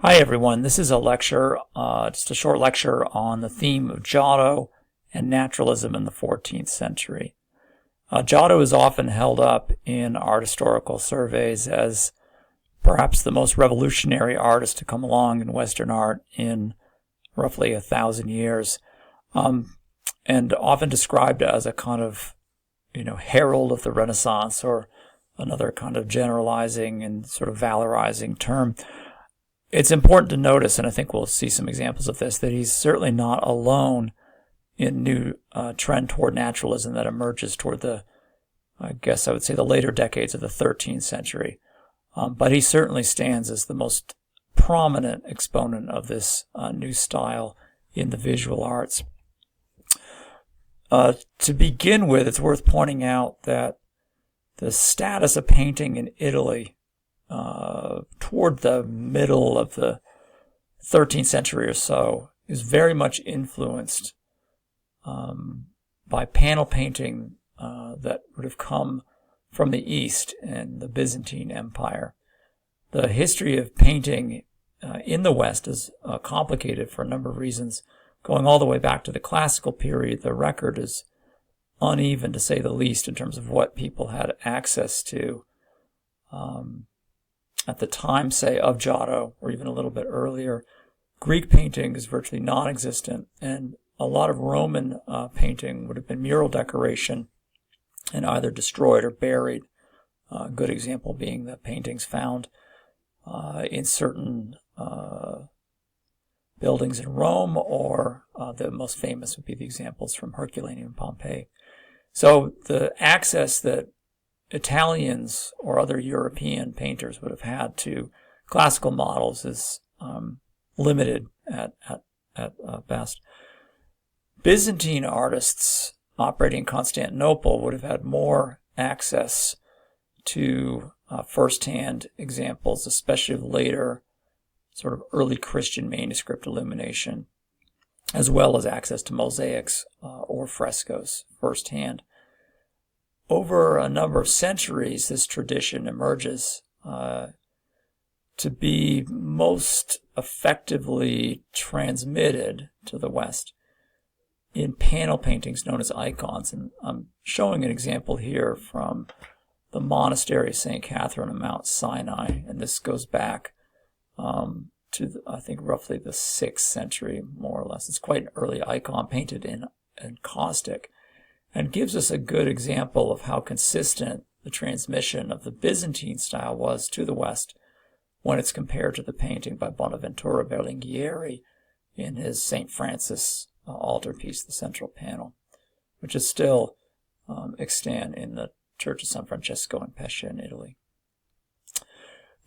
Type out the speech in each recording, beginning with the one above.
Hi everyone, this is a lecture, just a short lecture on the theme of Giotto and naturalism in the 14th century. Giotto is often held up in art historical surveys as perhaps the most revolutionary artist to come along in Western art in roughly 1,000 years, and often described as a kind of, herald of the Renaissance, or another kind of generalizing and sort of valorizing term. It's important to notice, and I think we'll see some examples of this, that he's certainly not alone in new trend toward naturalism that emerges toward the later decades of the 13th century. But he certainly stands as the most prominent exponent of this new style in the visual arts. To begin with, it's worth pointing out that the status of painting in Italy toward the middle of the 13th century or so is very much influenced by panel painting that would have come from the East and the Byzantine Empire. The history of painting in the West is complicated for a number of reasons. Going all the way back to the classical period, the record is uneven, to say the least, in terms of what people had access to at the time, say, of Giotto, or even a little bit earlier. Greek painting is virtually non-existent, and a lot of Roman painting would have been mural decoration and either destroyed or buried. A good example being the paintings found in certain buildings in Rome, or the most famous would be the examples from Herculaneum and Pompeii. So the access that Italians or other European painters would have had to classical models is limited at best. Byzantine artists operating in Constantinople would have had more access to first-hand examples, especially of later sort of early Christian manuscript illumination, as well as access to mosaics or frescoes firsthand. Over a number of centuries, this tradition emerges to be most effectively transmitted to the West in panel paintings known as icons. And I'm showing an example here from the monastery of St. Catherine on Mount Sinai, and this goes back to, I think, roughly the 6th century, more or less. It's quite an early icon painted in caustic, and gives us a good example of how consistent the transmission of the Byzantine style was to the West when it's compared to the painting by Bonaventura Berlingieri in his St. Francis altarpiece, the central panel, which is still extant in the Church of San Francesco in Pescia in Italy.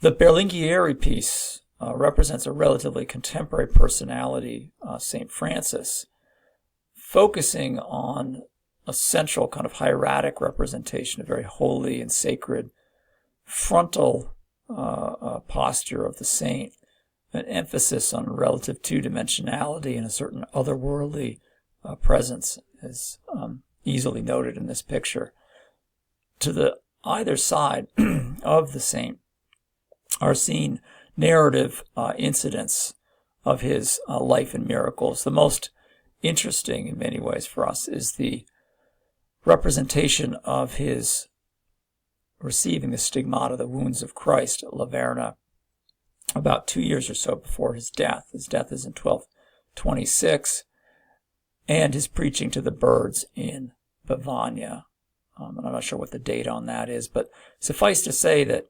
The Berlingieri piece represents a relatively contemporary personality, St. Francis, focusing on a central kind of hieratic representation, a very holy and sacred frontal posture of the saint, an emphasis on relative two-dimensionality and a certain otherworldly presence is easily noted in this picture. To the either side of the saint are seen narrative incidents of his life and miracles. The most interesting in many ways for us is the representation of his receiving the stigmata, the wounds of Christ at Laverna, about 2 years or so before his death. His death is in 1226, and his preaching to the birds in Bavaria. And I'm not sure what the date on that is, but suffice to say that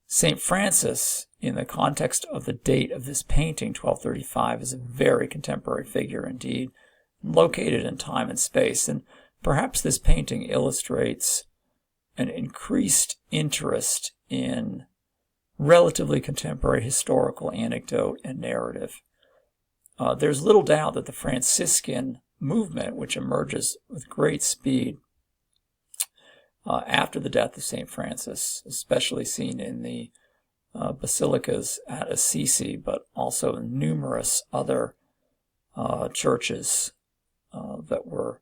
St. Francis, in the context of the date of this painting, 1235, is a very contemporary figure indeed, located in time and space. And perhaps this painting illustrates an increased interest in relatively contemporary historical anecdote and narrative. There's little doubt that the Franciscan movement, which emerges with great speed after the death of St. Francis, especially seen in the basilicas at Assisi, but also in numerous other churches that were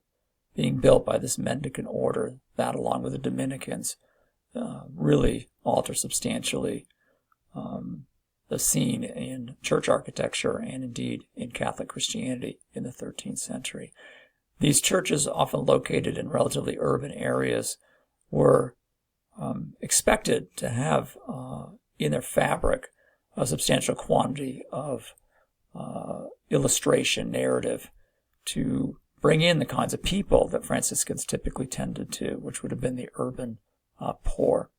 being built by this mendicant order, that along with the Dominicans, really alter substantially the scene in church architecture and indeed in Catholic Christianity in the 13th century. These churches, often located in relatively urban areas, were expected to have in their fabric a substantial quantity of illustration, narrative, to bring in the kinds of people that Franciscans typically tended to, which would have been the urban poor.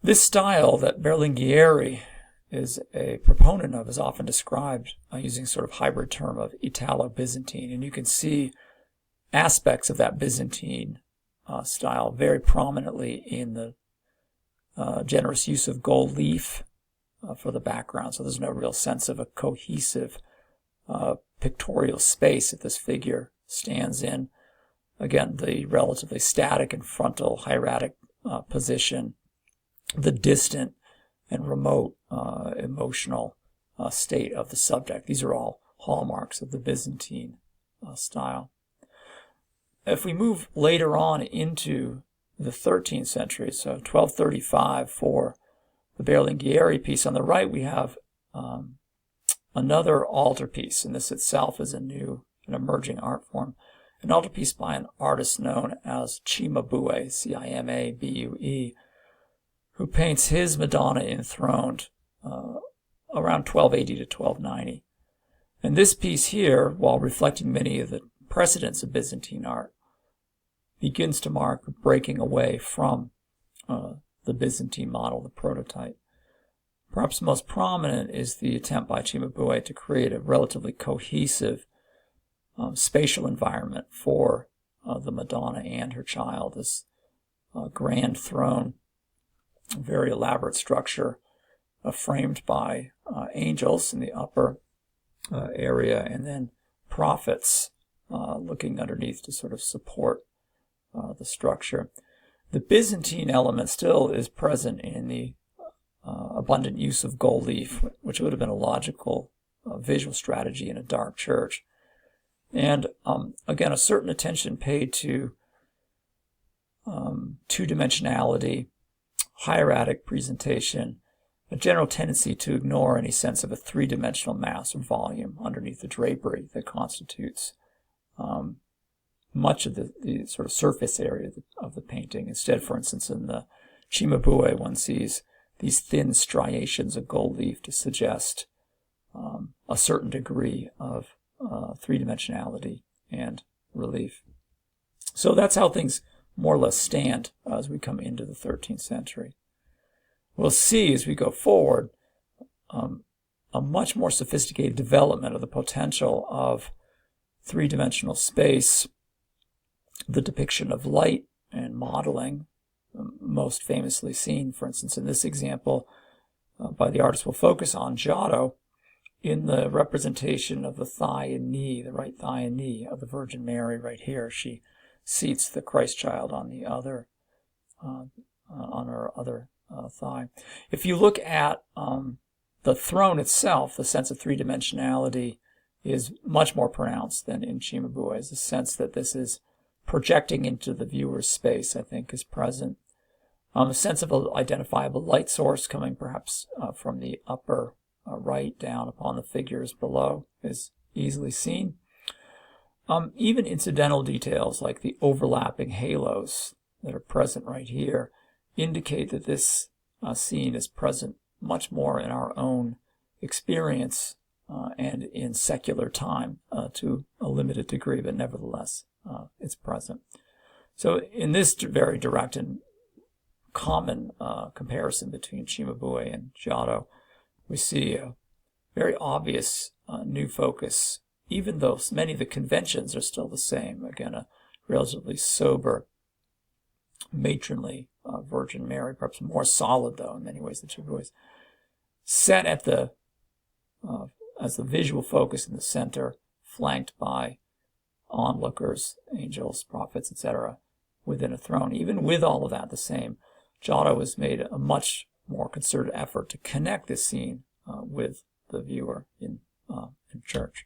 This style that Berlingieri is a proponent of is often described using sort of hybrid term of Italo-Byzantine, and you can see aspects of that Byzantine style very prominently in the generous use of gold leaf for the background. So there's no real sense of a cohesive pictorial space that this figure stands in. Again, the relatively static and frontal hieratic position, the distant and remote emotional state of the subject. These are all hallmarks of the Byzantine style. If we move later on into the 13th century, so 1235 for the Berlingieri piece, on the right we have another altarpiece, and this itself is an emerging art form. An altarpiece by an artist known as Chimabue, Cimabue, who paints his Madonna enthroned around 1280 to 1290. And this piece here, while reflecting many of the precedents of Byzantine art, begins to mark breaking away from the Byzantine model, the prototype. Perhaps most prominent is the attempt by Chimabue to create a relatively cohesive spatial environment for the Madonna and her child. This grand throne, very elaborate structure, framed by angels in the upper area, and then prophets looking underneath to sort of support the structure. The Byzantine element still is present in the abundant use of gold leaf, which would have been a logical visual strategy in a dark church. And again, a certain attention paid to two-dimensionality, hieratic presentation, a general tendency to ignore any sense of a three-dimensional mass or volume underneath the drapery that constitutes much of the sort of surface area of the painting. Instead, for instance, in the Chimabue, one sees these thin striations of gold leaf to suggest a certain degree of three-dimensionality and relief. So that's how things more or less stand as we come into the 13th century. We'll see as we go forward a much more sophisticated development of the potential of three-dimensional space, the depiction of light and modeling, most famously seen, for instance, in this example by the artist we'll focus on, Giotto, in the representation of the thigh and knee, the right thigh and knee of the Virgin Mary right here. She seats the Christ child on the other, on her other thigh. If you look at the throne itself, the sense of three-dimensionality is much more pronounced than in Chimabue's. The sense that this is projecting into the viewer's space, I think, is present. A sense of an identifiable light source coming perhaps from the upper right down upon the figures below is easily seen. Even incidental details like the overlapping halos that are present right here indicate that this scene is present much more in our own experience and in secular time to a limited degree, but nevertheless it's present. So in this very direct and common comparison between Chimabue and Giotto, we see a very obvious new focus, even though many of the conventions are still the same. Again, a relatively sober, matronly Virgin Mary, perhaps more solid, though, in many ways than Chimabue's, set at the as the visual focus in the center, flanked by onlookers, angels, prophets, etc., within a throne. Even with all of that the same, Giotto has made a much more concerted effort to connect this scene with the viewer in church.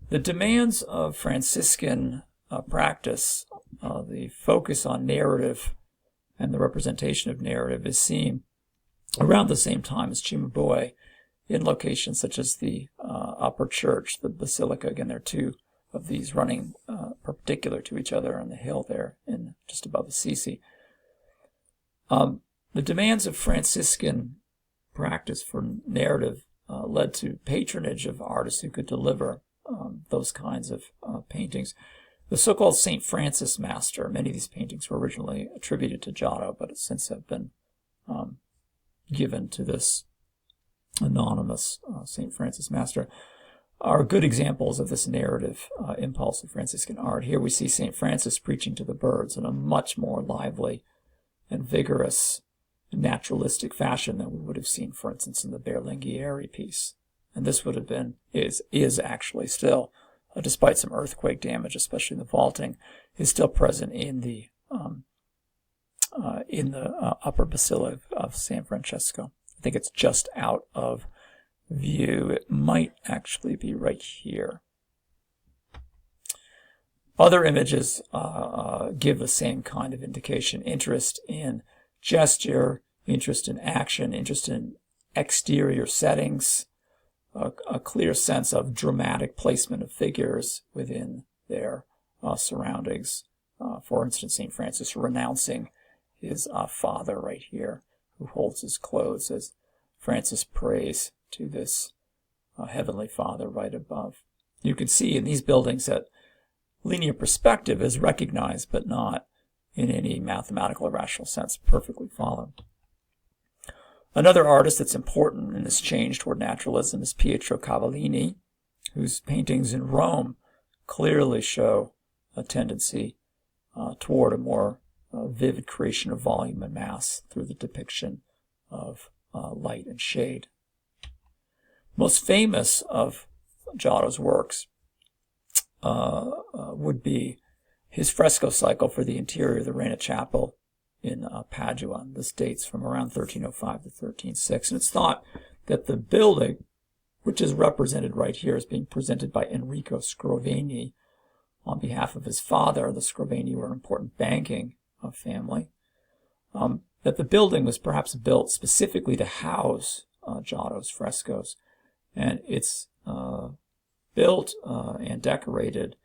The demands of Franciscan practice, the focus on narrative and the representation of narrative, is seen around the same time as Chimabue in locations such as the upper church, the basilica. Again, there are two of these running perpendicular to each other on the hill there, in just above Assisi. The demands of Franciscan practice for narrative led to patronage of artists who could deliver those kinds of paintings. The so-called St. Francis master, many of these paintings were originally attributed to Giotto, but since have been given to this anonymous St. Francis master, are good examples of this narrative impulse of Franciscan art. Here we see St. Francis preaching to the birds in a much more lively and vigorous naturalistic fashion than we would have seen, for instance, in the Berlingieri piece. And this would have been, is actually still, despite some earthquake damage, especially in the vaulting, is still present in the upper basilica of San Francesco. I think it's just out of view. It might actually be right here. Other images give the same kind of indication: interest in gesture, interest in action, interest in exterior settings, a clear sense of dramatic placement of figures within their surroundings. For instance, St. Francis renouncing his father right here, who holds his clothes as Francis prays to this Heavenly Father right above. You can see in these buildings that linear perspective is recognized, but not in any mathematical or rational sense perfectly followed. Another artist that's important in this change toward naturalism is Pietro Cavallini, whose paintings in Rome clearly show a tendency toward a more vivid creation of volume and mass through the depiction of light and shade. Most famous of Giotto's works would be his fresco cycle for the interior of the Reina Chapel in Padua. This dates from around 1305 to 1306, and it's thought that the building, which is represented right here as being presented by Enrico Scrovegni on behalf of his father, the Scrovegni were an important banking family, that the building was perhaps built specifically to house Giotto's frescoes, and it's built and decorated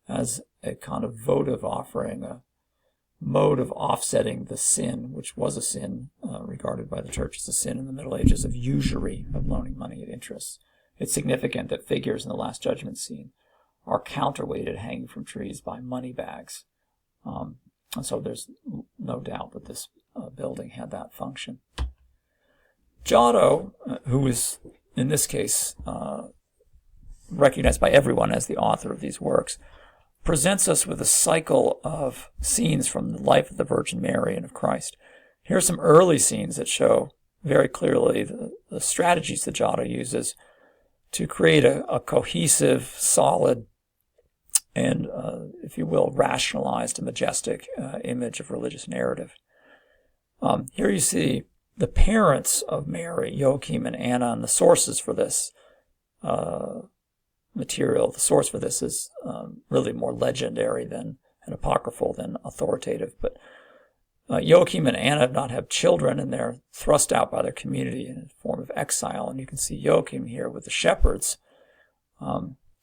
as a kind of votive offering, a mode of offsetting the sin, which was a sin regarded by the church as a sin in the Middle Ages, of usury, of loaning money at interest. It's significant that figures in the Last Judgment scene are counterweighted hanging from trees by money bags. And so there's no doubt that this building had that function. Giotto, who is in this case recognized by everyone as the author of these works, presents us with a cycle of scenes from the life of the Virgin Mary and of Christ. Here are some early scenes that show very clearly the strategies that Giotto uses to create a cohesive, solid, and, if you will, rationalized and majestic image of religious narrative. Here you see the parents of Mary, Joachim and Anna, and the sources for this material. The source for this is really more legendary than and apocryphal than authoritative. But Joachim and Anna have not had children, and they're thrust out by their community in a form of exile. And you can see Joachim here with the shepherds.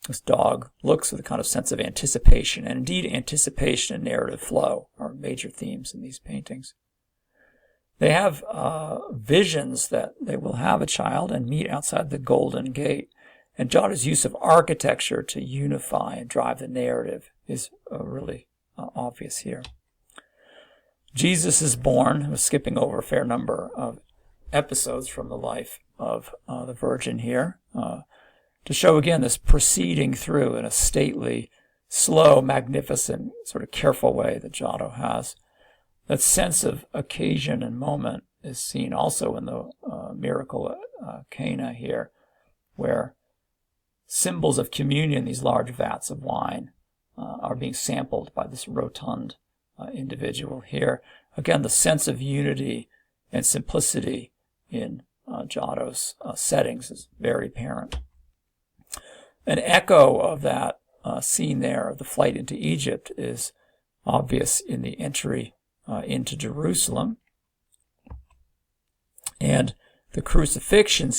This dog looks with a kind of sense of anticipation, and indeed anticipation and narrative flow are major themes in these paintings. They have visions that they will have a child and meet outside the Golden Gate. And Giotto's use of architecture to unify and drive the narrative is really obvious here. Jesus is born. We're skipping over a fair number of episodes from the life of the Virgin here to show again this proceeding through in a stately, slow, magnificent, sort of careful way that Giotto has. That sense of occasion and moment is seen also in the miracle at Cana here, where symbols of communion, these large vats of wine, are being sampled by this rotund individual here. Again, the sense of unity and simplicity in Giotto's settings is very apparent. An echo of that scene there, the flight into Egypt, is obvious in the entry into Jerusalem. And the crucifixion